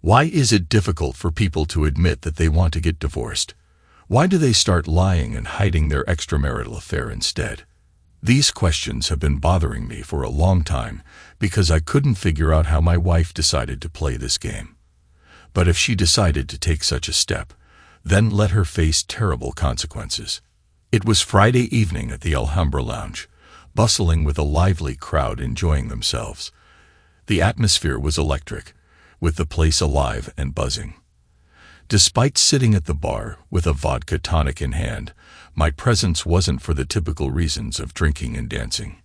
Why is it difficult for people to admit that they want to get divorced? Why do they start lying and hiding their extramarital affair instead? These questions have been bothering me for a long time because I couldn't figure out how my wife decided to play this game. But if she decided to take such a step, then let her face terrible consequences. It was Friday evening at the Alhambra Lounge, bustling with a lively crowd enjoying themselves. The atmosphere was electric, with the place alive and buzzing. Despite sitting at the bar with a vodka tonic in hand, my presence wasn't for the typical reasons of drinking and dancing.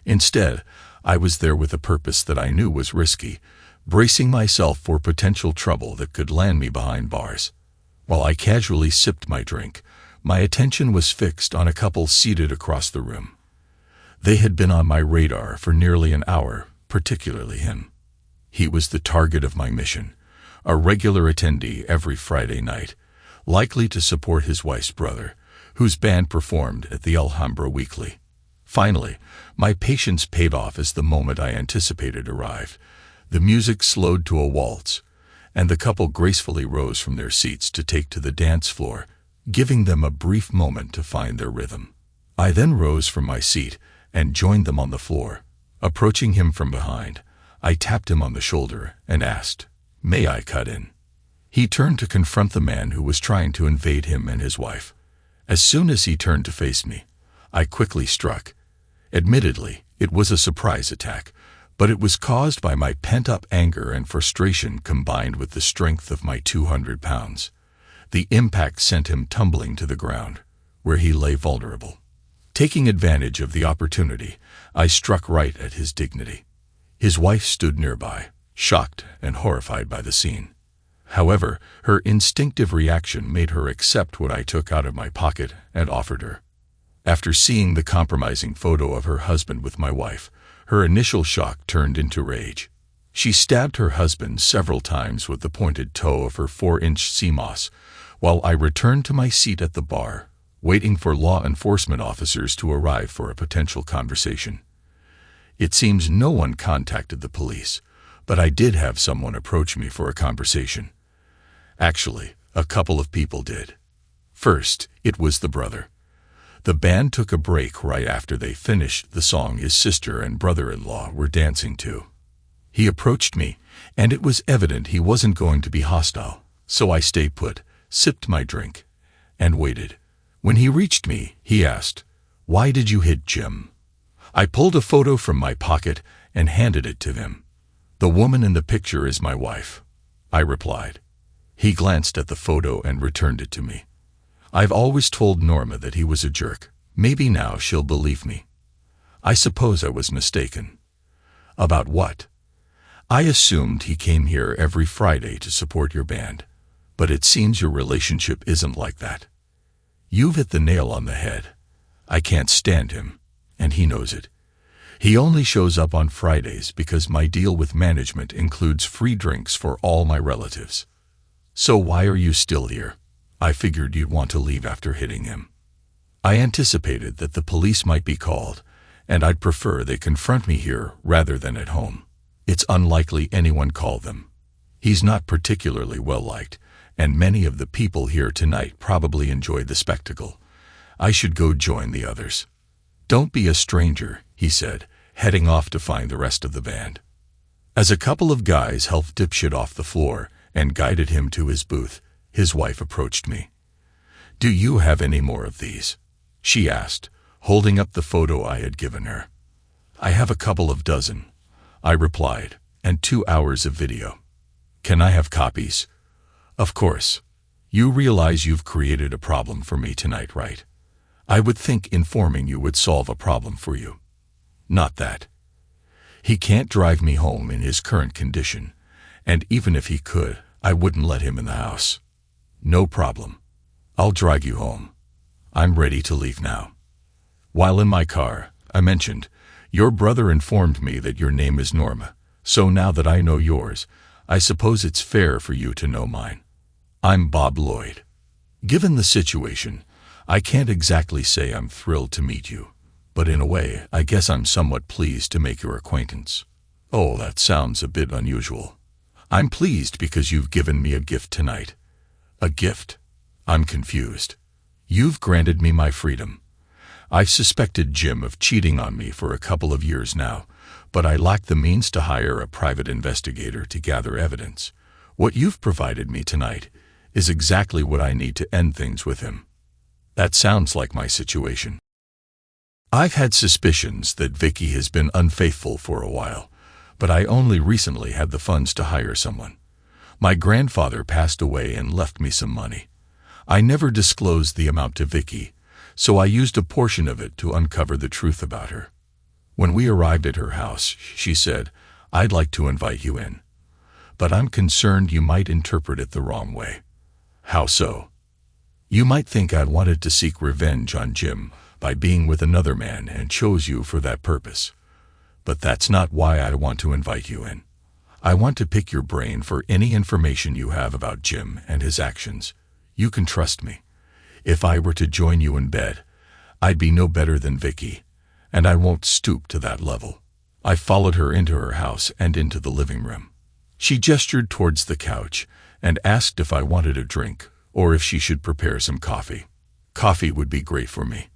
Instead, I was there with a purpose that I knew was risky, bracing myself for potential trouble that could land me behind bars. While I casually sipped my drink, my attention was fixed on a couple seated across the room. They had been on my radar for nearly an hour, particularly him. He was the target of my mission, a regular attendee every Friday night, likely to support his wife's brother, whose band performed at the Alhambra weekly. Finally, my patience paid off as the moment I anticipated arrived. The music slowed to a waltz, and the couple gracefully rose from their seats to take to the dance floor, giving them a brief moment to find their rhythm. I then rose from my seat and joined them on the floor. Approaching him from behind, I tapped him on the shoulder and asked, "May I cut in?" He turned to confront the man who was trying to invade him and his wife. As soon as he turned to face me, I quickly struck. Admittedly, it was a surprise attack, but it was caused by my pent-up anger and frustration combined with the strength of my 200 pounds. The impact sent him tumbling to the ground, where he lay vulnerable. Taking advantage of the opportunity, I struck right at his dignity. His wife stood nearby, shocked and horrified by the scene. However, her instinctive reaction made her accept what I took out of my pocket and offered her. After seeing the compromising photo of her husband with my wife, her initial shock turned into rage. She stabbed her husband several times with the pointed toe of her 4-inch CMOS, while I returned to my seat at the bar, waiting for law enforcement officers to arrive for a potential conversation. It seems no one contacted the police, but I did have someone approach me for a conversation. Actually, a couple of people did. First, it was the brother. The band took a break right after they finished the song his sister and brother-in-law were dancing to. He approached me, and it was evident he wasn't going to be hostile, so I stayed put, sipped my drink, and waited. When he reached me, he asked, "Why did you hit Jim?" I pulled a photo from my pocket and handed it to him. "The woman in the picture is my wife," I replied. He glanced at the photo and returned it to me. "I've always told Norma that he was a jerk. Maybe now she'll believe me." I suppose I was mistaken. "About what?" "I assumed he came here every Friday to support your band, but it seems your relationship isn't like that." "You've hit the nail on the head. I can't stand him, and he knows it. He only shows up on Fridays because my deal with management includes free drinks for all my relatives. So why are you still here? I figured you'd want to leave after hitting him." I anticipated that the police might be called, and I'd prefer they confront me here rather than at home. It's unlikely anyone called them. He's not particularly well-liked, and many of the people here tonight probably enjoyed the spectacle. I should go join the others. "Don't be a stranger," he said, heading off to find the rest of the band. As a couple of guys helped Dipshit off the floor and guided him to his booth, his wife approached me. "Do you have any more of these?" she asked, holding up the photo I had given her. "I have a couple of dozen," I replied, "and 2 hours of video." "Can I have copies?" "Of course. You realize you've created a problem for me tonight, right? I would think informing you would solve a problem for you." "Not that. He can't drive me home in his current condition, and even if he could, I wouldn't let him in the house." "No problem. I'll drive you home. I'm ready to leave now." While in my car, I mentioned, "Your brother informed me that your name is Norma, so now that I know yours, I suppose it's fair for you to know mine. I'm Bob Lloyd. Given the situation, I can't exactly say I'm thrilled to meet you, but in a way, I guess I'm somewhat pleased to make your acquaintance." "Oh, that sounds a bit unusual." I'm pleased because you've given me a gift tonight. A gift? I'm confused. You've granted me my freedom. I've suspected Jim of cheating on me for a couple of years now, but I lack the means to hire a private investigator to gather evidence. What you've provided me tonight is exactly what I need to end things with him. That sounds like my situation. I've had suspicions that Vicky has been unfaithful for a while, but I only recently had the funds to hire someone. My grandfather passed away and left me some money. I never disclosed the amount to Vicky, so I used a portion of it to uncover the truth about her. When we arrived at her house, she said, "I'd like to invite you in, but I'm concerned you might interpret it the wrong way." How so? You might think I'd wanted to seek revenge on Jim by being with another man and chose you for that purpose. But that's not why I want to invite you in. I want to pick your brain for any information you have about Jim and his actions. You can trust me. If I were to join you in bed, I'd be no better than Vicky, and I won't stoop to that level. I followed her into her house and into the living room. She gestured towards the couch and asked if I wanted a drink or if she should prepare some coffee. Coffee would be great for me.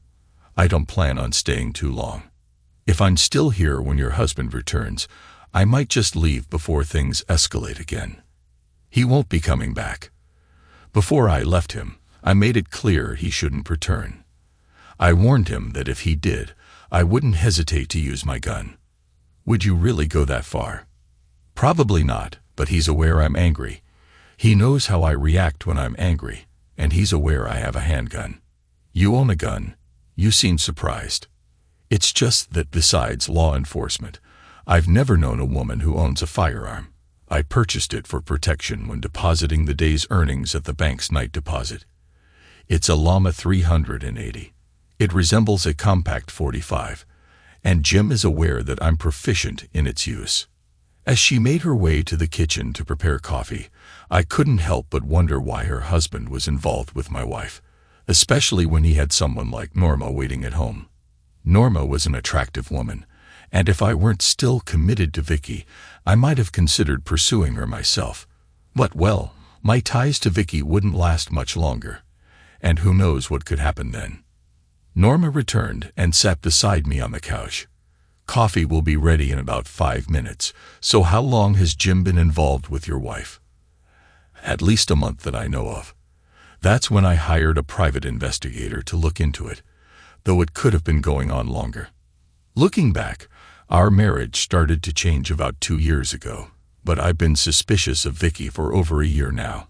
I don't plan on staying too long. If I'm still here when your husband returns, I might just leave before things escalate again. He won't be coming back. Before I left him, I made it clear he shouldn't return. I warned him that if he did, I wouldn't hesitate to use my gun. Would you really go that far? Probably not, but he's aware I'm angry. He knows how I react when I'm angry, and he's aware I have a handgun. You own a gun. You seem surprised. It's just that besides law enforcement, I've never known a woman who owns a firearm. I purchased it for protection when depositing the day's earnings at the bank's night deposit. It's a Llama 380. It resembles a compact .45, and Jim is aware that I'm proficient in its use. As she made her way to the kitchen to prepare coffee, I couldn't help but wonder why her husband was involved with my wife, especially when he had someone like Norma waiting at home. Norma was an attractive woman, and if I weren't still committed to Vicky, I might have considered pursuing her myself. But well, my ties to Vicky wouldn't last much longer, and who knows what could happen then. Norma returned and sat beside me on the couch. Coffee will be ready in about 5 minutes, so how long has Jim been involved with your wife? At least a month that I know of. That's when I hired a private investigator to look into it, though it could have been going on longer. Looking back, our marriage started to change about 2 years ago, but I've been suspicious of Vicky for over a year now.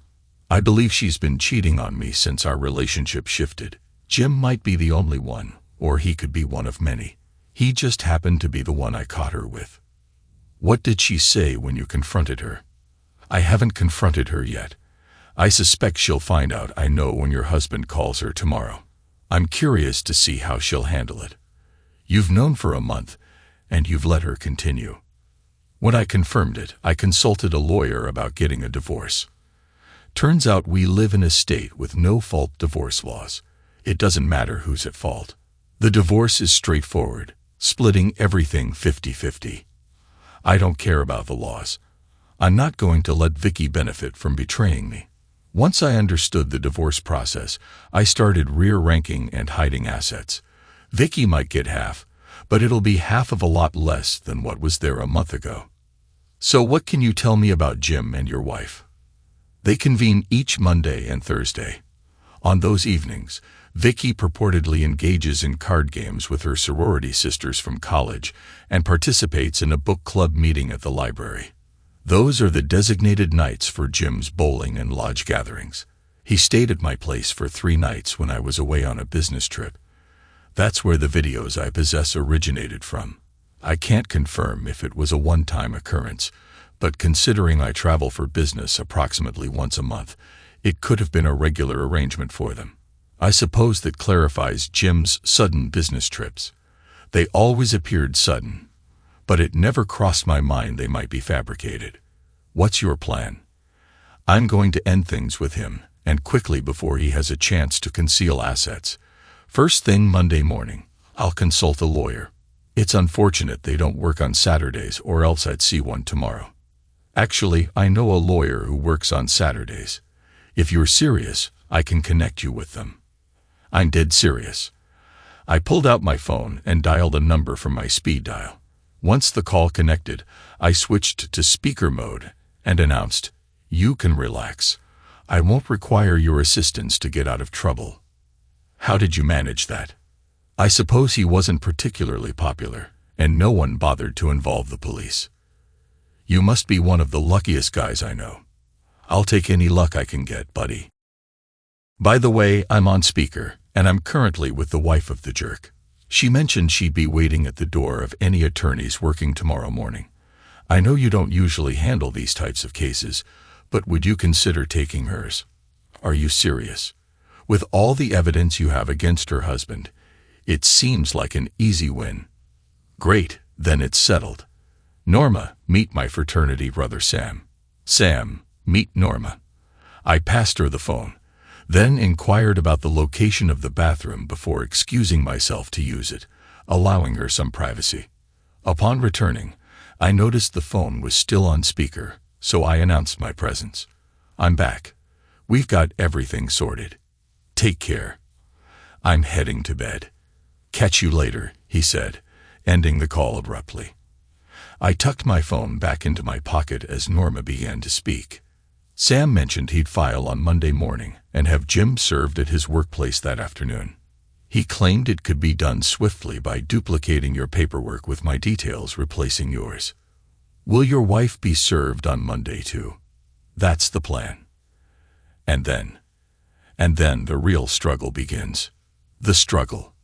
I believe she's been cheating on me since our relationship shifted. Jim might be the only one, or he could be one of many. He just happened to be the one I caught her with. What did she say when you confronted her? I haven't confronted her yet. I suspect she'll find out I know when your husband calls her tomorrow. I'm curious to see how she'll handle it. You've known for a month, and you've let her continue. When I confirmed it, I consulted a lawyer about getting a divorce. Turns out we live in a state with no-fault divorce laws. It doesn't matter who's at fault. The divorce is straightforward, splitting everything 50-50. I don't care about the laws. I'm not going to let Vicky benefit from betraying me. Once I understood the divorce process, I started rear-ranking and hiding assets. Vicky might get half, but it'll be half of a lot less than what was there a month ago. So what can you tell me about Jim and your wife? They convene each Monday and Thursday. On those evenings, Vicky purportedly engages in card games with her sorority sisters from college and participates in a book club meeting at the library. Those are the designated nights for Jim's bowling and lodge gatherings. He stayed at my place for 3 nights when I was away on a business trip. That's where the videos I possess originated from. I can't confirm if it was a one-time occurrence, but considering I travel for business approximately once a month, it could have been a regular arrangement for them. I suppose that clarifies Jim's sudden business trips. They always appeared sudden, but it never crossed my mind they might be fabricated. What's your plan? I'm going to end things with him, and quickly before he has a chance to conceal assets. First thing Monday morning, I'll consult a lawyer. It's unfortunate they don't work on Saturdays, or else I'd see one tomorrow. Actually, I know a lawyer who works on Saturdays. If you're serious, I can connect you with them." "I'm dead serious." I pulled out my phone and dialed a number from my speed dial. Once the call connected, I switched to speaker mode and announced, "You can relax. I won't require your assistance to get out of trouble." "How did you manage that?" "I suppose he wasn't particularly popular, and no one bothered to involve the police." "You must be one of the luckiest guys I know." "I'll take any luck I can get, buddy. By the way, I'm on speaker, and I'm currently with the wife of the jerk. She mentioned she'd be waiting at the door of any attorneys working tomorrow morning. I know you don't usually handle these types of cases, but would you consider taking hers?" "Are you serious? With all the evidence you have against her husband, it seems like an easy win." "Great, then it's settled. Norma, meet my fraternity brother Sam. Sam, meet Norma." I passed her the phone, then inquired about the location of the bathroom before excusing myself to use it, allowing her some privacy. Upon returning, I noticed the phone was still on speaker, so I announced my presence. "I'm back. We've got everything sorted. Take care. I'm heading to bed." "Catch you later," he said, ending the call abruptly. I tucked my phone back into my pocket as Norma began to speak. "Sam mentioned he'd file on Monday morning and have Jim served at his workplace that afternoon. He claimed it could be done swiftly by duplicating your paperwork with my details replacing yours. Will your wife be served on Monday too?" "That's the plan." And then the real struggle begins. The struggle.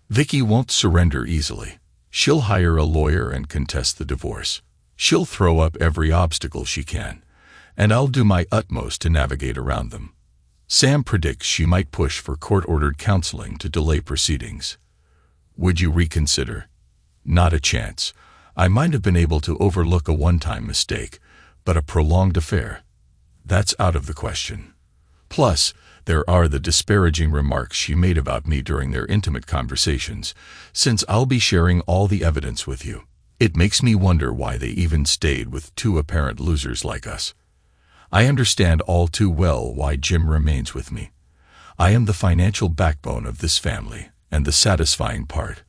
Vicky won't surrender easily. She'll hire a lawyer and contest the divorce. She'll throw up every obstacle she can, and I'll do my utmost to navigate around them. Sam predicts she might push for court-ordered counseling to delay proceedings. Would you reconsider? Not a chance. I might have been able to overlook a one-time mistake, but a prolonged affair? That's out of the question. Plus, there are the disparaging remarks she made about me during their intimate conversations, since I'll be sharing all the evidence with you. It makes me wonder why they even stayed with two apparent losers like us. I understand all too well why Jim remains with me. I am the financial backbone of this family, and the satisfying part,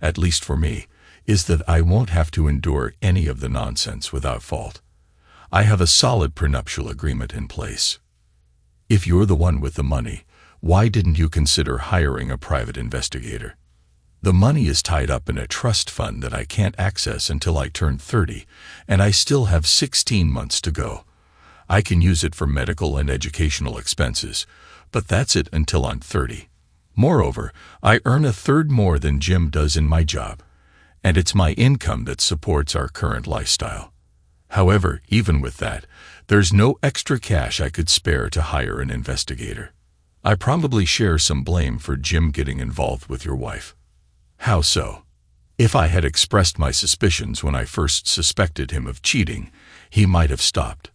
at least for me, is that I won't have to endure any of the nonsense without fault. I have a solid prenuptial agreement in place. If you're the one with the money, why didn't you consider hiring a private investigator? The money is tied up in a trust fund that I can't access until I turn 30, and I still have 16 months to go. I can use it for medical and educational expenses, but that's it until I'm 30. Moreover, I earn a third more than Jim does in my job, and it's my income that supports our current lifestyle. However, even with that, there's no extra cash I could spare to hire an investigator. I probably share some blame for Jim getting involved with your wife." "How so?" "If I had expressed my suspicions when I first suspected him of cheating, he might have stopped.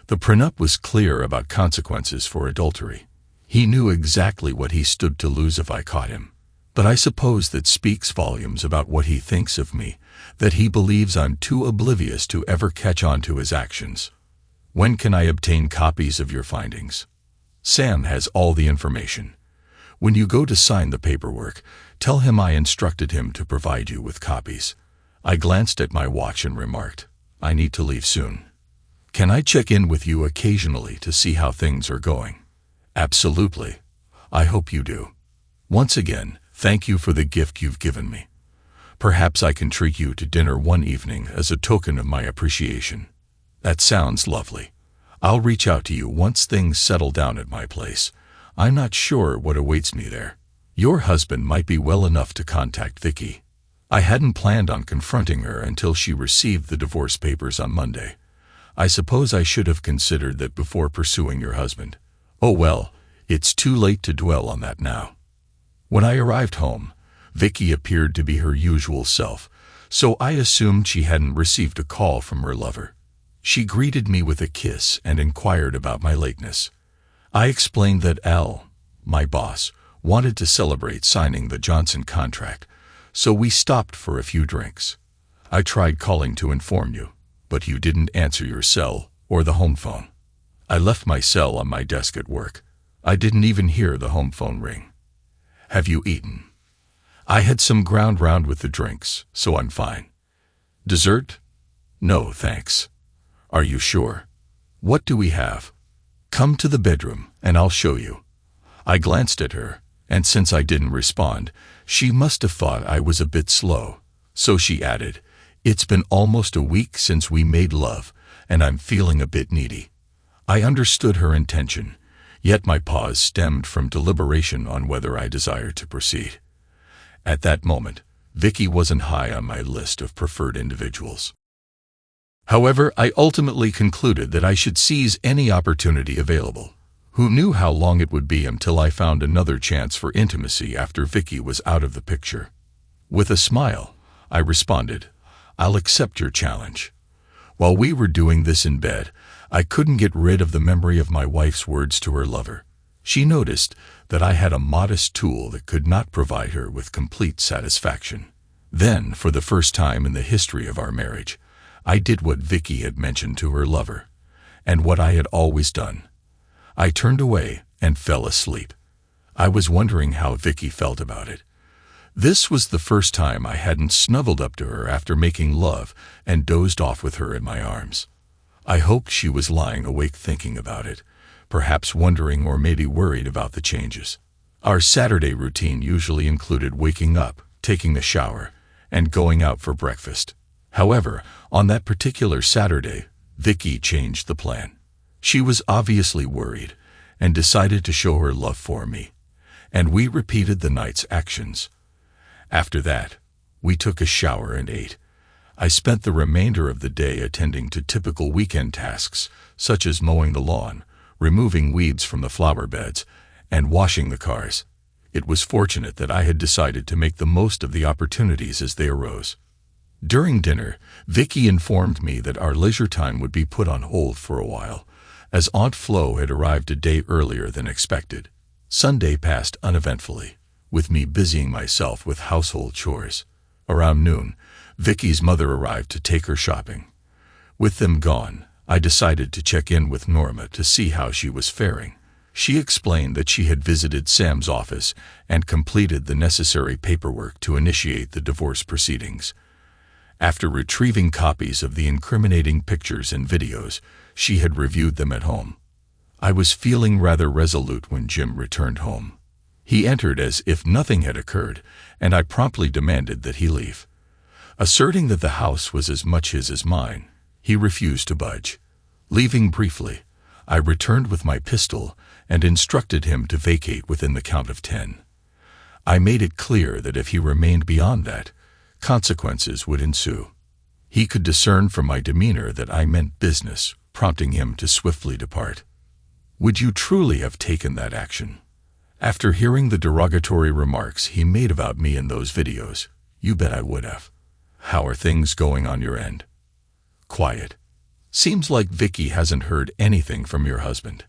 The prenup was clear about consequences for adultery. He knew exactly what he stood to lose if I caught him. But I suppose that speaks volumes about what he thinks of me, that he believes I'm too oblivious to ever catch on to his actions. When can I obtain copies of your findings?" "Sam has all the information. When you go to sign the paperwork, tell him I instructed him to provide you with copies." I glanced at my watch and remarked, "I need to leave soon. Can I check in with you occasionally to see how things are going?" "Absolutely. I hope you do. Once again, thank you for the gift you've given me. Perhaps I can treat you to dinner one evening as a token of my appreciation." "That sounds lovely. I'll reach out to you once things settle down at my place. I'm not sure what awaits me there. Your husband might be well enough to contact Vicky. I hadn't planned on confronting her until she received the divorce papers on Monday. I suppose I should have considered that before pursuing your husband. Oh well, it's too late to dwell on that now." When I arrived home, Vicky appeared to be her usual self, so I assumed she hadn't received a call from her lover. She greeted me with a kiss and inquired about my lateness. I explained that Al, my boss, wanted to celebrate signing the Johnson contract, so we stopped for a few drinks. "I tried calling to inform you, but you didn't answer your cell or the home phone. I left my cell on my desk at work. I didn't even hear the home phone ring. Have you eaten? I had some ground round with the drinks, so I'm fine. Dessert? No, thanks. Are you sure? What do we have? Come to the bedroom, and I'll show you. I glanced at her, and since I didn't respond, she must have thought I was a bit slow. So she added, "It's been almost a week since we made love, and I'm feeling a bit needy." I understood her intention, yet my pause stemmed from deliberation on whether I desired to proceed. At that moment, Vicky wasn't high on my list of preferred individuals. However, I ultimately concluded that I should seize any opportunity available. Who knew how long it would be until I found another chance for intimacy after Vicky was out of the picture? With a smile, I responded, "I'll accept your challenge." While we were doing this in bed, I couldn't get rid of the memory of my wife's words to her lover. She noticed that I had a modest tool that could not provide her with complete satisfaction. Then, for the first time in the history of our marriage, I did what Vicky had mentioned to her lover, and what I had always done. I turned away and fell asleep. I was wondering how Vicky felt about it. This was the first time I hadn't snuggled up to her after making love and dozed off with her in my arms. I hoped she was lying awake thinking about it, perhaps wondering or maybe worried about the changes. Our Saturday routine usually included waking up, taking a shower, and going out for breakfast. However, on that particular Saturday, Vicky changed the plan. She was obviously worried and decided to show her love for me, and we repeated the night's actions. After that, we took a shower and ate. I spent the remainder of the day attending to typical weekend tasks, such as mowing the lawn, removing weeds from the flower beds, and washing the cars. It was fortunate that I had decided to make the most of the opportunities as they arose. During dinner, Vicky informed me that our leisure time would be put on hold for a while, as Aunt Flo had arrived a day earlier than expected. Sunday passed uneventfully, with me busying myself with household chores. Around noon, Vicky's mother arrived to take her shopping. With them gone, I decided to check in with Norma to see how she was faring. She explained that she had visited Sam's office and completed the necessary paperwork to initiate the divorce proceedings. After retrieving copies of the incriminating pictures and videos, she had reviewed them at home. I was feeling rather resolute when Jim returned home. He entered as if nothing had occurred, and I promptly demanded that he leave. Asserting that the house was as much his as mine, he refused to budge. Leaving briefly, I returned with my pistol and instructed him to vacate within the count of 10. I made it clear that if he remained beyond that, consequences would ensue. He could discern from my demeanor that I meant business, prompting him to swiftly depart. Would you truly have taken that action? After hearing the derogatory remarks he made about me in those videos, you bet I would have. How are things going on your end? Quiet. Seems like Vicky hasn't heard anything from your husband.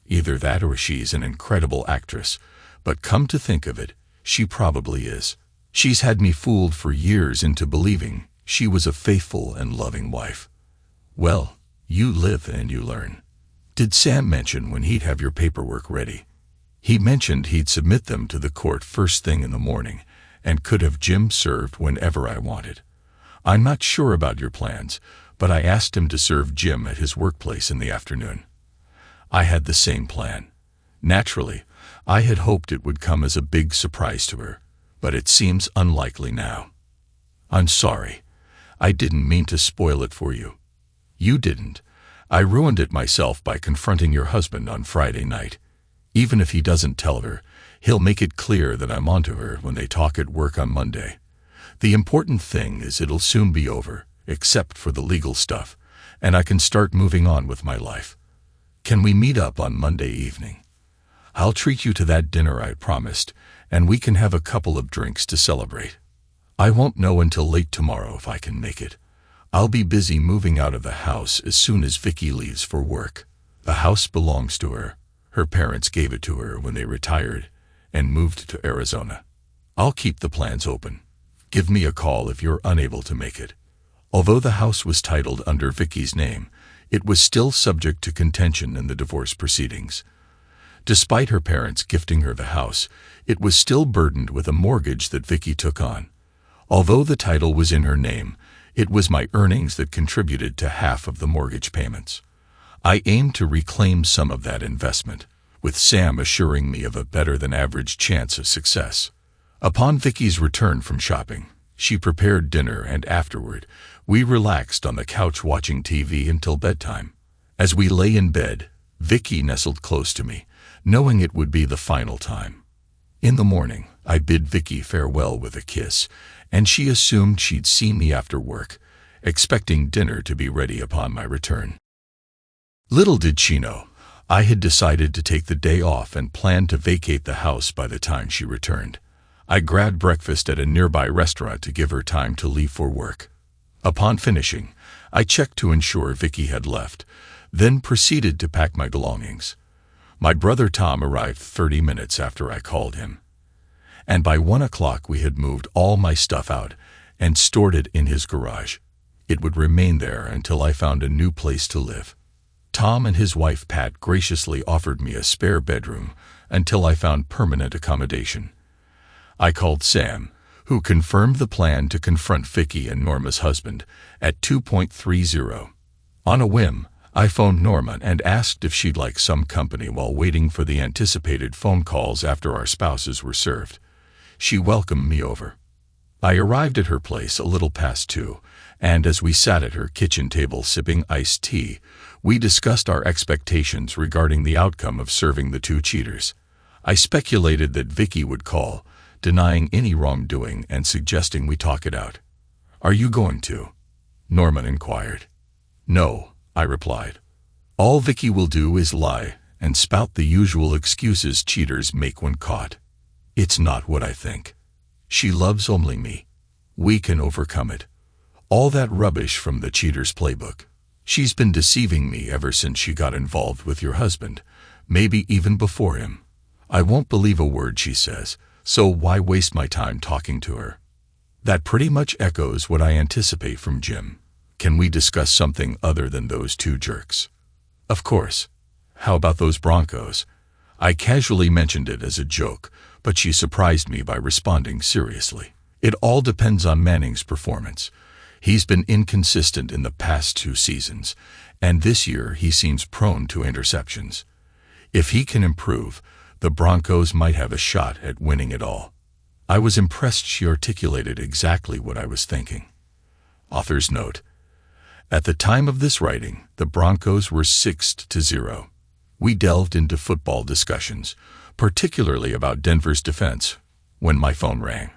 Either that or she's an incredible actress, but come to think of it, she probably is. She's had me fooled for years into believing she was a faithful and loving wife. Well, you live and you learn. Did Sam mention when he'd have your paperwork ready? He mentioned he'd submit them to the court first thing in the morning and could have Jim served whenever I wanted. I'm not sure about your plans, but I asked him to serve Jim at his workplace in the afternoon. I had the same plan. Naturally, I had hoped it would come as a big surprise to her, but it seems unlikely now. I'm sorry. I didn't mean to spoil it for you. You didn't. I ruined it myself by confronting your husband on Friday night. Even if he doesn't tell her, he'll make it clear that I'm onto her when they talk at work on Monday. The important thing is it'll soon be over, except for the legal stuff, and I can start moving on with my life. Can we meet up on Monday evening? I'll treat you to that dinner I promised, and we can have a couple of drinks to celebrate. I won't know until late tomorrow if I can make it. I'll be busy moving out of the house as soon as Vicky leaves for work. The house belongs to her. Her parents gave it to her when they retired and moved to Arizona. I'll keep the plans open. Give me a call if you're unable to make it. Although the house was titled under Vicky's name, it was still subject to contention in the divorce proceedings. Despite her parents gifting her the house, it was still burdened with a mortgage that Vicky took on. Although the title was in her name, it was my earnings that contributed to half of the mortgage payments. I aimed to reclaim some of that investment, with Sam assuring me of a better-than-average chance of success. Upon Vicky's return from shopping, she prepared dinner, and afterward, we relaxed on the couch watching TV until bedtime. As we lay in bed, Vicky nestled close to me, knowing it would be the final time. In the morning, I bid Vicky farewell with a kiss, and she assumed she'd see me after work, expecting dinner to be ready upon my return. Little did she know, I had decided to take the day off and planned to vacate the house by the time she returned. I grabbed breakfast at a nearby restaurant to give her time to leave for work. Upon finishing, I checked to ensure Vicky had left, then proceeded to pack my belongings. My brother Tom arrived 30 minutes after I called him, and by 1 o'clock we had moved all my stuff out and stored it in his garage. It would remain there until I found a new place to live. Tom and his wife Pat graciously offered me a spare bedroom until I found permanent accommodation. I called Sam, who confirmed the plan to confront Vicky and Norma's husband at 2:30. On a whim, I phoned Norma and asked if she'd like some company while waiting for the anticipated phone calls after our spouses were served. She welcomed me over. I arrived at her place a little past 2, and as we sat at her kitchen table sipping iced tea, we discussed our expectations regarding the outcome of serving the two cheaters. I speculated that Vicky would call, denying any wrongdoing and suggesting we talk it out. "Are you going to?" Norman inquired. "No," I replied. "All Vicky will do is lie and spout the usual excuses cheaters make when caught. It's not what I think. She loves only me. We can overcome it. All that rubbish from the cheater's playbook. She's been deceiving me ever since she got involved with your husband, maybe even before him. I won't believe a word she says, so why waste my time talking to her?" That pretty much echoes what I anticipate from Jim. Can we discuss something other than those two jerks? Of course. How about those Broncos? I casually mentioned it as a joke, but she surprised me by responding seriously. It all depends on Manning's performance. He's been inconsistent in the past 2 seasons, and this year he seems prone to interceptions. If he can improve, the Broncos might have a shot at winning it all. I was impressed she articulated exactly what I was thinking. Author's note: at the time of this writing, the Broncos were 6-0. We delved into football discussions, particularly about Denver's defense, when my phone rang.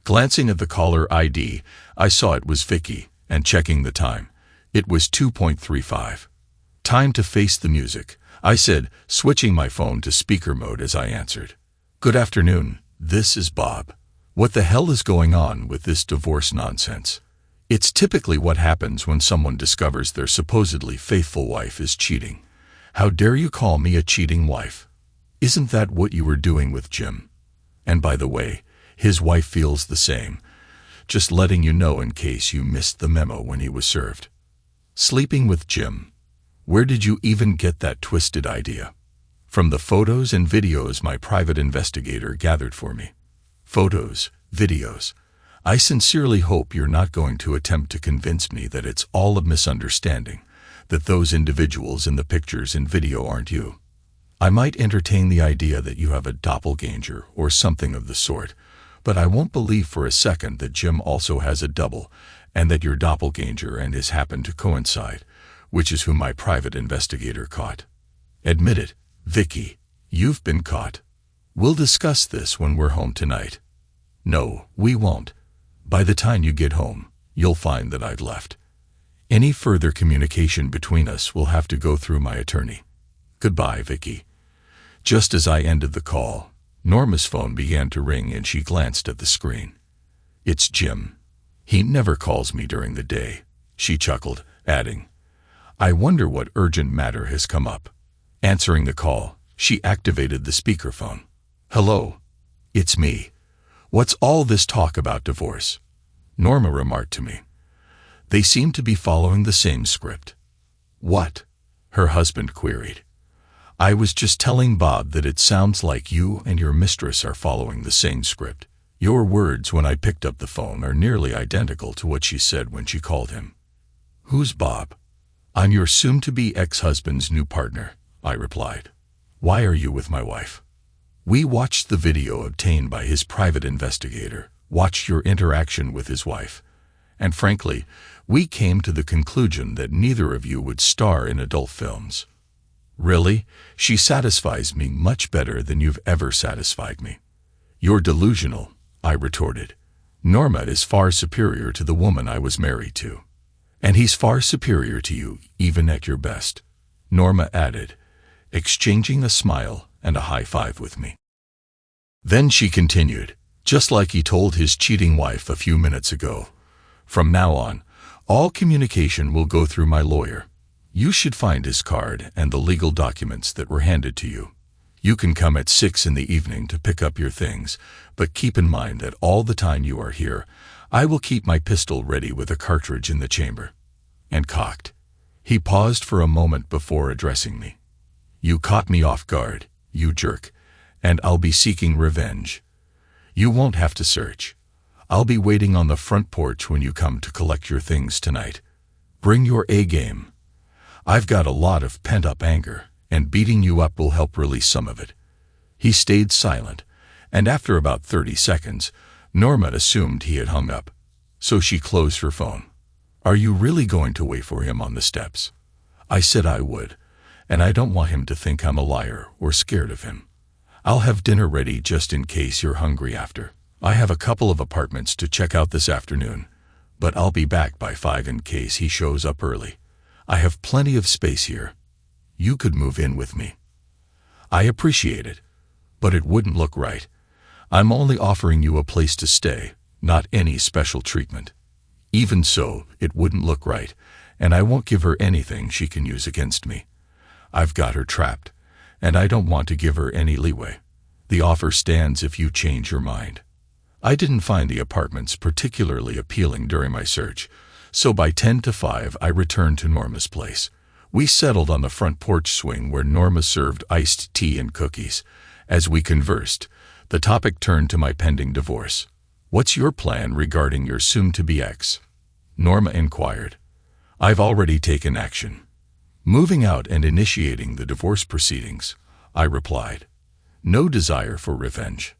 Glancing at the caller ID, I saw it was Vicky, and checking the time, it was 2:35. "Time to face the music," I said, switching my phone to speaker mode as I answered. "Good afternoon, this is Bob. What the hell is going on with this divorce nonsense? It's typically what happens when someone discovers their supposedly faithful wife is cheating. How dare you call me a cheating wife? Isn't that what you were doing with Jim? And by the way, his wife feels the same. Just letting you know in case you missed the memo when he was served. Sleeping with Jim. Where did you even get that twisted idea?" "From the photos and videos my private investigator gathered for me." Photos, videos. I sincerely hope you're not going to attempt to convince me that it's all a misunderstanding, that those individuals in the pictures and video aren't you. I might entertain the idea that you have a doppelganger or something of the sort, but I won't believe for a second that Jim also has a double, and that your doppelganger and his happen to coincide, which is who my private investigator caught. Admit it, Vicky, you've been caught. We'll discuss this when we're home tonight." "No, we won't. By the time you get home, you'll find that I've left. Any further communication between us will have to go through my attorney. Goodbye, Vicky." Just as I ended the call, Norma's phone began to ring and she glanced at the screen. "It's Jim. He never calls me during the day," she chuckled, adding, "I wonder what urgent matter has come up." Answering the call, she activated the speakerphone. "Hello. It's me. What's all this talk about divorce?" Norma remarked to me. They seem to be following the same script. What? Her husband queried. I was just telling Bob that it sounds like you and your mistress are following the same script. Your words when I picked up the phone are nearly identical to what she said when she called him. Who's Bob? I'm your soon-to-be ex-husband's new partner, I replied. Why are you with my wife? We watched the video obtained by his private investigator, watched your interaction with his wife, and frankly, we came to the conclusion that neither of you would star in adult films. Really? She satisfies me much better than you've ever satisfied me. You're delusional, I retorted. Norma is far superior to the woman I was married to. And he's far superior to you, even at your best, Norma added, exchanging a smile and a high five with me. Then she continued, just like he told his cheating wife a few minutes ago. From now on, all communication will go through my lawyer. You should find his card and the legal documents that were handed to you. You can come at 6 in the evening to pick up your things, but keep in mind that all the time you are here, I will keep my pistol ready with a cartridge in the chamber. And cocked. He paused for a moment before addressing me. You caught me off guard, you jerk, and I'll be seeking revenge. You won't have to search. I'll be waiting on the front porch when you come to collect your things tonight. Bring your A game. I've got a lot of pent-up anger, and beating you up will help release some of it. He stayed silent, and after about 30 seconds, Norma assumed he had hung up, so she closed her phone. Are you really going to wait for him on the steps? I said I would, and I don't want him to think I'm a liar or scared of him. I'll have dinner ready just in case you're hungry after. I have a couple of apartments to check out this afternoon, but I'll be back by 5 in case he shows up early. I have plenty of space here. You could move in with me. I appreciate it, but it wouldn't look right. I'm only offering you a place to stay, not any special treatment. Even so, it wouldn't look right, and I won't give her anything she can use against me. I've got her trapped, and I don't want to give her any leeway. The offer stands if you change your mind. I didn't find the apartments particularly appealing during my search, so by 10 to 5 I returned to Norma's place. We settled on the front porch swing where Norma served iced tea and cookies. As we conversed, the topic turned to my pending divorce. What's your plan regarding your soon-to-be ex? Norma inquired. I've already taken action. Moving out and initiating the divorce proceedings, I replied. No desire for revenge.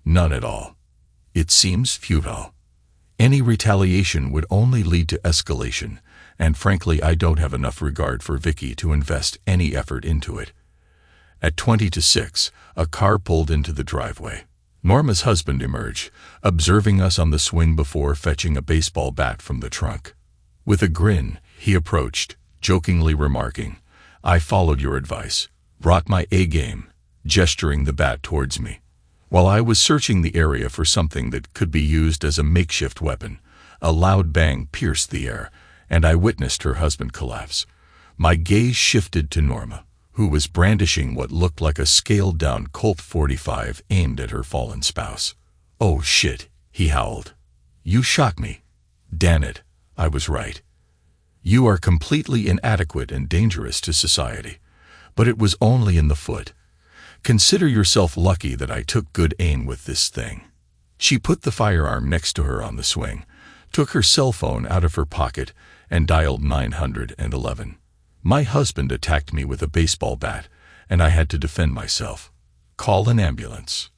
None at all. It seems futile. Any retaliation would only lead to escalation, and frankly I don't have enough regard for Vicky to invest any effort into it. At 20 to 6, a car pulled into the driveway. Norma's husband emerged, observing us on the swing before fetching a baseball bat from the trunk. With a grin, he approached, jokingly remarking, I followed your advice, brought my A game, gesturing the bat towards me. While I was searching the area for something that could be used as a makeshift weapon, a loud bang pierced the air, and I witnessed her husband collapse. My gaze shifted to Norma, who was brandishing what looked like a scaled-down Colt 45 aimed at her fallen spouse. Oh shit, he howled. You shot me. Damn it, I was right. You are completely inadequate and dangerous to society. But it was only in the foot. Consider yourself lucky that I took good aim with this thing. She put the firearm next to her on the swing, took her cell phone out of her pocket, and dialed 911. My husband attacked me with a baseball bat, and I had to defend myself. Call an ambulance.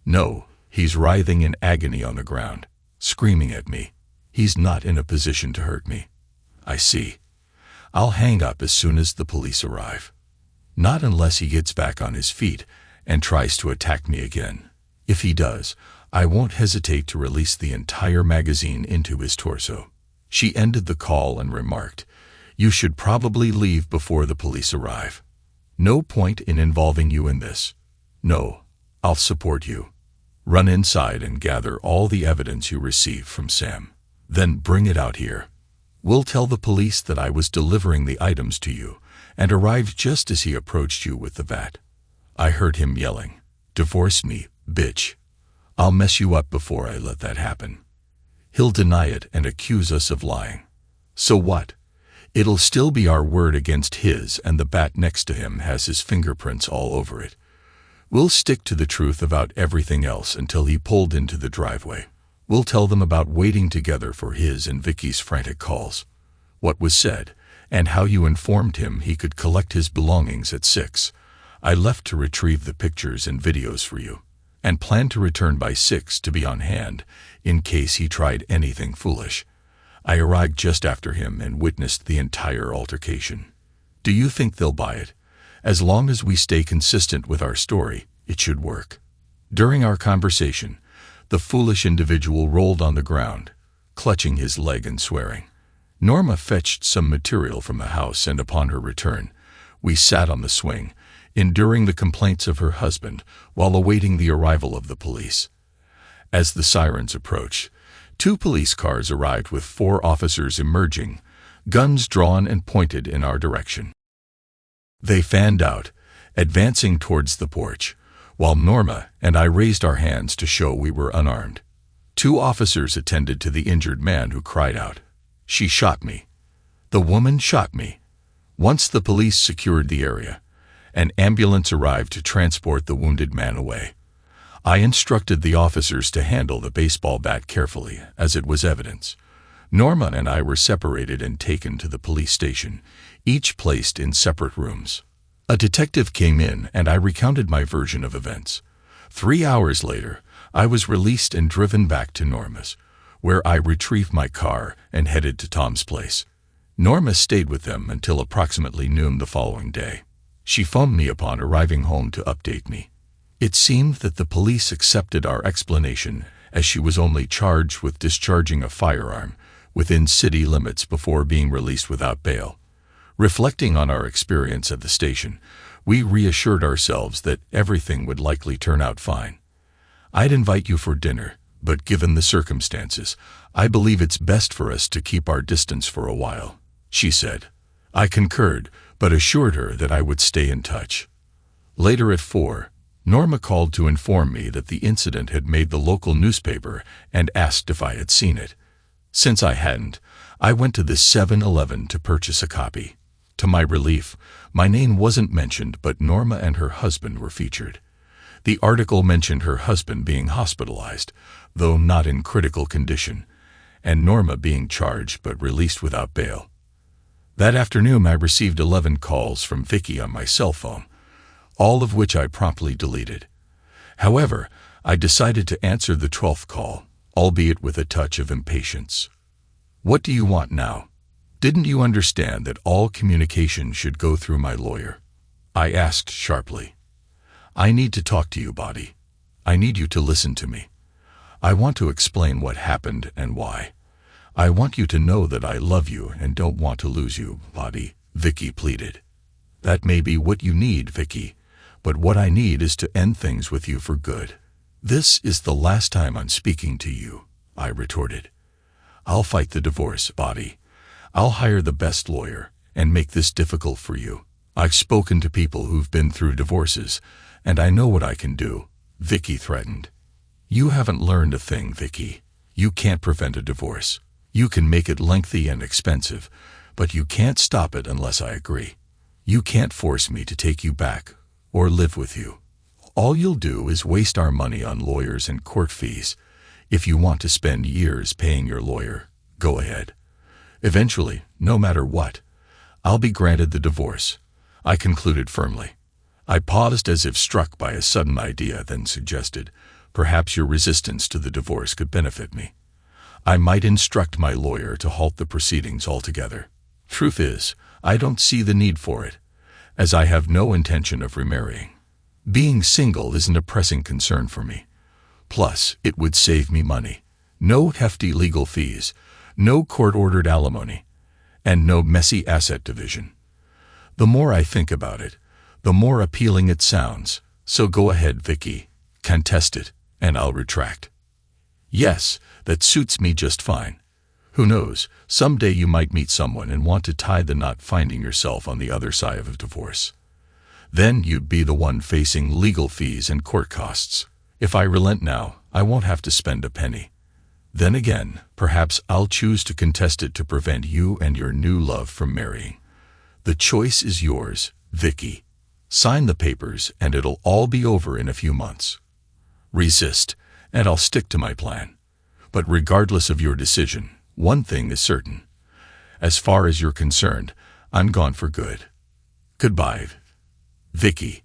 No, he's writhing in agony on the ground, screaming at me. He's not in a position to hurt me. I see. I'll hang up as soon as the police arrive. Not unless he gets back on his feet and tries to attack me again. If he does, I won't hesitate to release the entire magazine into his torso. She ended the call and remarked, You should probably leave before the police arrive. No point in involving you in this. No, I'll support you. Run inside and gather all the evidence you receive from Sam. Then bring it out here. We'll tell the police that I was delivering the items to you and arrived just as he approached you with the bat. I heard him yelling, Divorce me, bitch. I'll mess you up before I let that happen. He'll deny it and accuse us of lying. So what? It'll still be our word against his, and the bat next to him has his fingerprints all over it. We'll stick to the truth about everything else until he pulled into the driveway. We'll tell them about waiting together for his and Vicky's frantic calls, what was said, and how you informed him he could collect his belongings at 6. I left to retrieve the pictures and videos for you, and planned to return by 6 to be on hand in case he tried anything foolish. I arrived just after him and witnessed the entire altercation. Do you think they'll buy it? As long as we stay consistent with our story, it should work. During our conversation, the foolish individual rolled on the ground, clutching his leg and swearing. Norma fetched some material from the house, and upon her return, we sat on the swing, enduring the complaints of her husband while awaiting the arrival of the police. As the sirens approached, 2 police cars arrived with 4 officers emerging, guns drawn and pointed in our direction. They fanned out, advancing towards the porch, while Norma and I raised our hands to show we were unarmed. 2 officers attended to the injured man who cried out, "She shot me. The woman shot me." Once the police secured the area, an ambulance arrived to transport the wounded man away. I instructed the officers to handle the baseball bat carefully, as it was evidence. Norma and I were separated and taken to the police station, each placed in separate rooms. A detective came in and I recounted my version of events. 3 hours later, I was released and driven back to Norma's, where I retrieved my car and headed to Tom's place. Norma stayed with them until approximately noon the following day. She phoned me upon arriving home to update me. It seemed that the police accepted our explanation, as she was only charged with discharging a firearm within city limits before being released without bail. Reflecting on our experience at the station, we reassured ourselves that everything would likely turn out fine. "I'd invite you for dinner, but given the circumstances, I believe it's best for us to keep our distance for a while," she said. I concurred, but assured her that I would stay in touch. Later at 4, Norma called to inform me that the incident had made the local newspaper and asked if I had seen it. Since I hadn't, I went to the 7-Eleven to purchase a copy. To my relief, my name wasn't mentioned, but Norma and her husband were featured. The article mentioned her husband being hospitalized, though not in critical condition, and Norma being charged but released without bail. That afternoon I received 11 calls from Vicky on my cell phone, all of which I promptly deleted. However, I decided to answer the 12th call, albeit with a touch of impatience. "What do you want now? Didn't you understand that all communication should go through my lawyer?" I asked sharply. "I need to talk to you, Body. I need you to listen to me. I want to explain what happened and why. I want you to know that I love you and don't want to lose you, Body," Vicky pleaded. "That may be what you need, Vicky, but what I need is to end things with you for good." "This is the last time I'm speaking to you," I retorted. "I'll fight the divorce, Body. I'll hire the best lawyer and make this difficult for you. I've spoken to people who've been through divorces, and I know what I can do," Vicky threatened. "You haven't learned a thing, Vicky. You can't prevent a divorce. You can make it lengthy and expensive, but you can't stop it unless I agree. You can't force me to take you back or live with you. All you'll do is waste our money on lawyers and court fees. If you want to spend years paying your lawyer, go ahead. Eventually, no matter what, I'll be granted the divorce," I concluded firmly. I paused as if struck by a sudden idea, then suggested, "Perhaps your resistance to the divorce could benefit me. I might instruct my lawyer to halt the proceedings altogether. Truth is, I don't see the need for it, as I have no intention of remarrying. Being single isn't a pressing concern for me. Plus, it would save me money. No hefty legal fees, no court-ordered alimony, and no messy asset division. The more I think about it, the more appealing it sounds. So go ahead, Vicky, contest it, and I'll retract." "Yes, that suits me just fine. Who knows, someday you might meet someone and want to tie the knot, finding yourself on the other side of a divorce. Then you'd be the one facing legal fees and court costs. If I relent now, I won't have to spend a penny. Then again, perhaps I'll choose to contest it to prevent you and your new love from marrying. The choice is yours, Vicky. Sign the papers and it'll all be over in a few months. Resist, and I'll stick to my plan. But regardless of your decision, one thing is certain. As far as you're concerned, I'm gone for good. Goodbye, Vicky.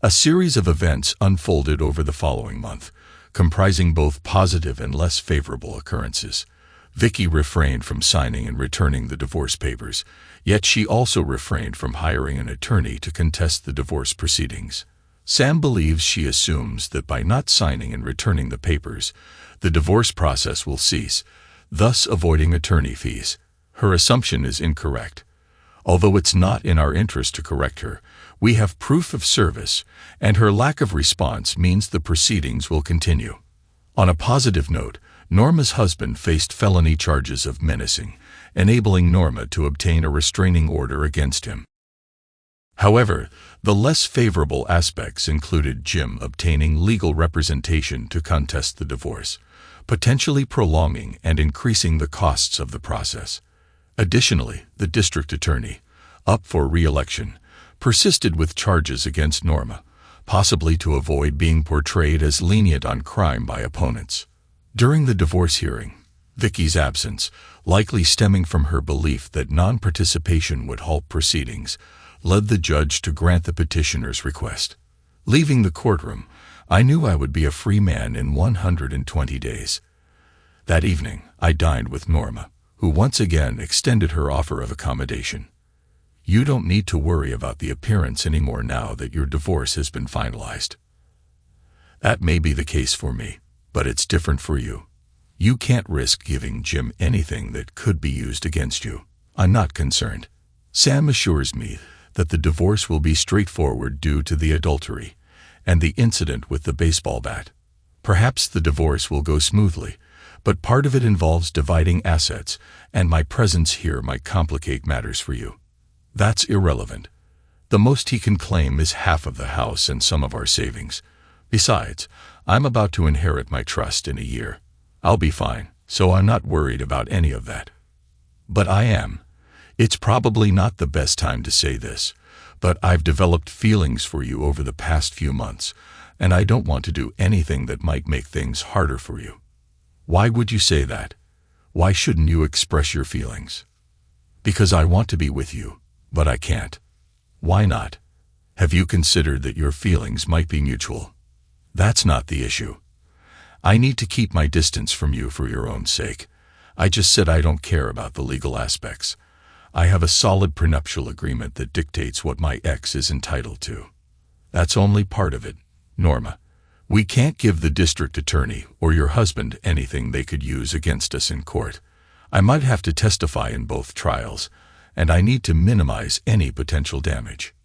A series of events unfolded over the following month, comprising both positive and less favorable occurrences. Vicky refrained from signing and returning the divorce papers, yet she also refrained from hiring an attorney to contest the divorce proceedings. Sam believes she assumes that by not signing and returning the papers, the divorce process will cease, thus avoiding attorney fees. Her assumption is incorrect. Although it's not in our interest to correct her, we have proof of service, and her lack of response means the proceedings will continue. On a positive note, Norma's husband faced felony charges of menacing, enabling Norma to obtain a restraining order against him. However, the less favorable aspects included Jim obtaining legal representation to contest the divorce, potentially prolonging and increasing the costs of the process. Additionally, the district attorney, up for re-election, persisted with charges against Norma, possibly to avoid being portrayed as lenient on crime by opponents. During the divorce hearing, Vicky's absence, likely stemming from her belief that non-participation would halt proceedings, led the judge to grant the petitioner's request. Leaving the courtroom, I knew I would be a free man in 120 days. That evening, I dined with Norma, who once again extended her offer of accommodation. You don't need to worry about the appearance anymore now that your divorce has been finalized. That may be the case for me, but it's different for you. You can't risk giving Jim anything that could be used against you. I'm not concerned. Sam assures me that the divorce will be straightforward due to the adultery and the incident with the baseball bat. Perhaps the divorce will go smoothly, but part of it involves dividing assets, and my presence here might complicate matters for you. That's irrelevant. The most he can claim is half of the house and some of our savings. Besides, I'm about to inherit my trust in a year. I'll be fine, so I'm not worried about any of that. But I am. It's probably not the best time to say this, but I've developed feelings for you over the past few months, and I don't want to do anything that might make things harder for you. Why would you say that? Why shouldn't you express your feelings? Because I want to be with you, but I can't. Why not? Have you considered that your feelings might be mutual? That's not the issue. I need to keep my distance from you for your own sake. I just said I don't care about the legal aspects. I have a solid prenuptial agreement that dictates what my ex is entitled to. That's only part of it, Norma. We can't give the district attorney or your husband anything they could use against us in court. I might have to testify in both trials, and I need to minimize any potential damage.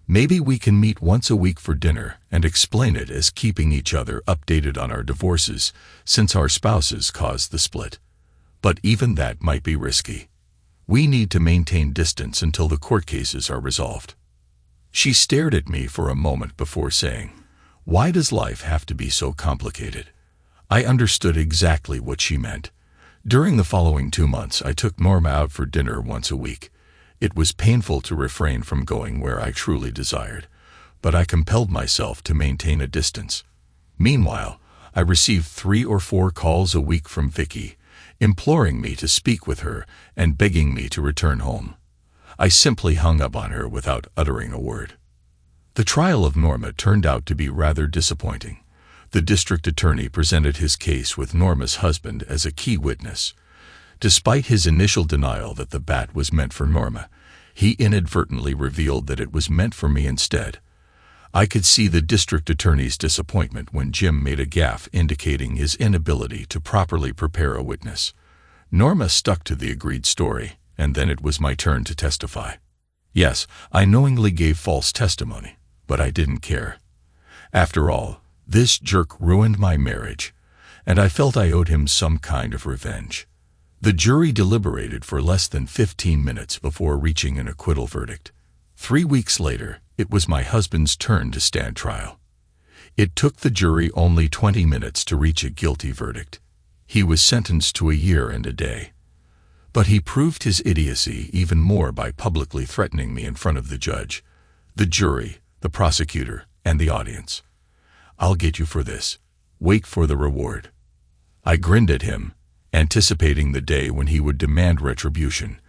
Maybe we can meet once a week for dinner and explain it as keeping each other updated on our divorces since our spouses caused the split. But even that might be risky. We need to maintain distance until the court cases are resolved. She stared at me for a moment before saying, "Why does life have to be so complicated?" I understood exactly what she meant. During the following 2 months, I took Norma out for dinner once a week. It was painful to refrain from going where I truly desired, but I compelled myself to maintain a distance. Meanwhile, I received 3 or 4 calls a week from Vicky, imploring me to speak with her and begging me to return home. I simply hung up on her without uttering a word. The trial of Norma turned out to be rather disappointing. The district attorney presented his case with Norma's husband as a key witness. Despite his initial denial that the bat was meant for Norma, he inadvertently revealed that it was meant for me instead. I could see the district attorney's disappointment when Jim made a gaffe indicating his inability to properly prepare a witness. Norma stuck to the agreed story, and then it was my turn to testify. Yes, I knowingly gave false testimony, but I didn't care. After all, this jerk ruined my marriage, and I felt I owed him some kind of revenge. The jury deliberated for less than 15 minutes before reaching an acquittal verdict. 3 weeks later, it was my husband's turn to stand trial. It took the jury only 20 minutes to reach a guilty verdict. He was sentenced to a year and a day. But he proved his idiocy even more by publicly threatening me in front of the judge, the jury, the prosecutor, and the audience. "I'll get you for this. Wait for the reward." I grinned at him, anticipating the day when he would demand retribution,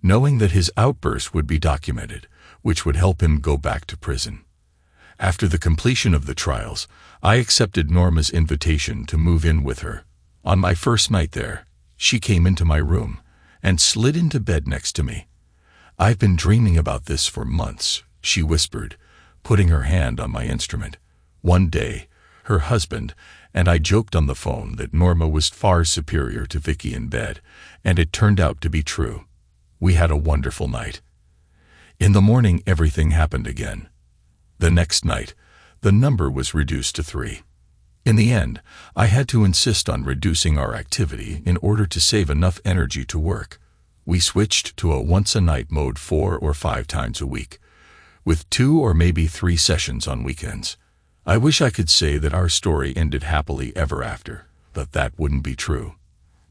knowing that his outburst would be documented, which would help him go back to prison. After the completion of the trials, I accepted Norma's invitation to move in with her. On my first night there, she came into my room and slid into bed next to me. "I've been dreaming about this for months," she whispered, putting her hand on my instrument. One day, her husband and I joked on the phone that Norma was far superior to Vicky in bed, and it turned out to be true. We had a wonderful night. In the morning, everything happened again. The next night, the number was reduced to 3. In the end, I had to insist on reducing our activity in order to save enough energy to work. We switched to a once-a-night mode 4 or 5 times a week, with 2 or maybe 3 sessions on weekends. I wish I could say that our story ended happily ever after, but that wouldn't be true.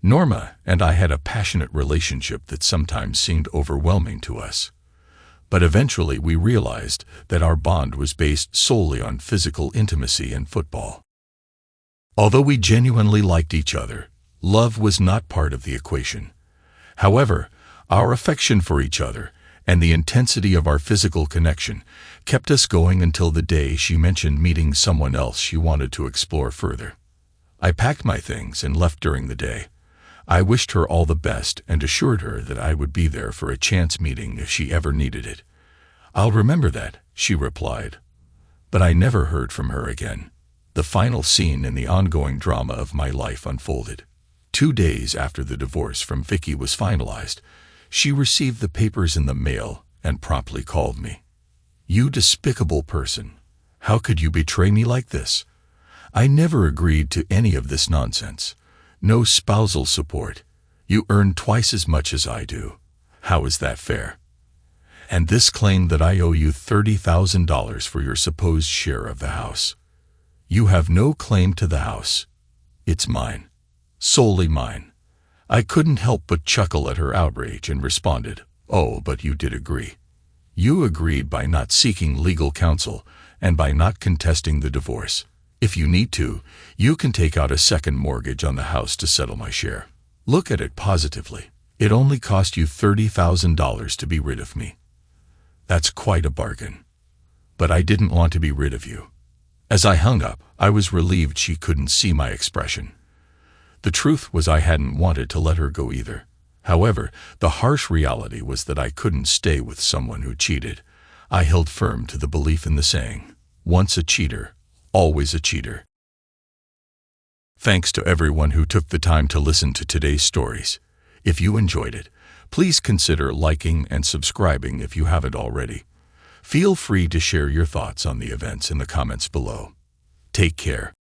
Norma and I had a passionate relationship that sometimes seemed overwhelming to us. But eventually we realized that our bond was based solely on physical intimacy and football. Although we genuinely liked each other, love was not part of the equation. However, our affection for each other and the intensity of our physical connection kept us going until the day she mentioned meeting someone else she wanted to explore further. I packed my things and left during the day. I wished her all the best and assured her that I would be there for a chance meeting if she ever needed it. "I'll remember that," she replied. But I never heard from her again. The final scene in the ongoing drama of my life unfolded. 2 days after the divorce from Vicky was finalized, she received the papers in the mail and promptly called me. "You despicable person. How could you betray me like this? I never agreed to any of this nonsense. No spousal support. You earn twice as much as I do. How is that fair? And this claim that I owe you $30,000 for your supposed share of the house. You have no claim to the house. It's mine. Solely mine." I couldn't help but chuckle at her outrage and responded, "Oh, but you did agree. You agreed by not seeking legal counsel and by not contesting the divorce. If you need to, you can take out a second mortgage on the house to settle my share. Look at it positively. It only cost you $30,000 to be rid of me. That's quite a bargain. But I didn't want to be rid of you." As I hung up, I was relieved she couldn't see my expression. The truth was I hadn't wanted to let her go either. However, the harsh reality was that I couldn't stay with someone who cheated. I held firm to the belief in the saying, "Once a cheater, always a cheater." Thanks to everyone who took the time to listen to today's stories. If you enjoyed it, please consider liking and subscribing if you haven't already. Feel free to share your thoughts on the events in the comments below. Take care.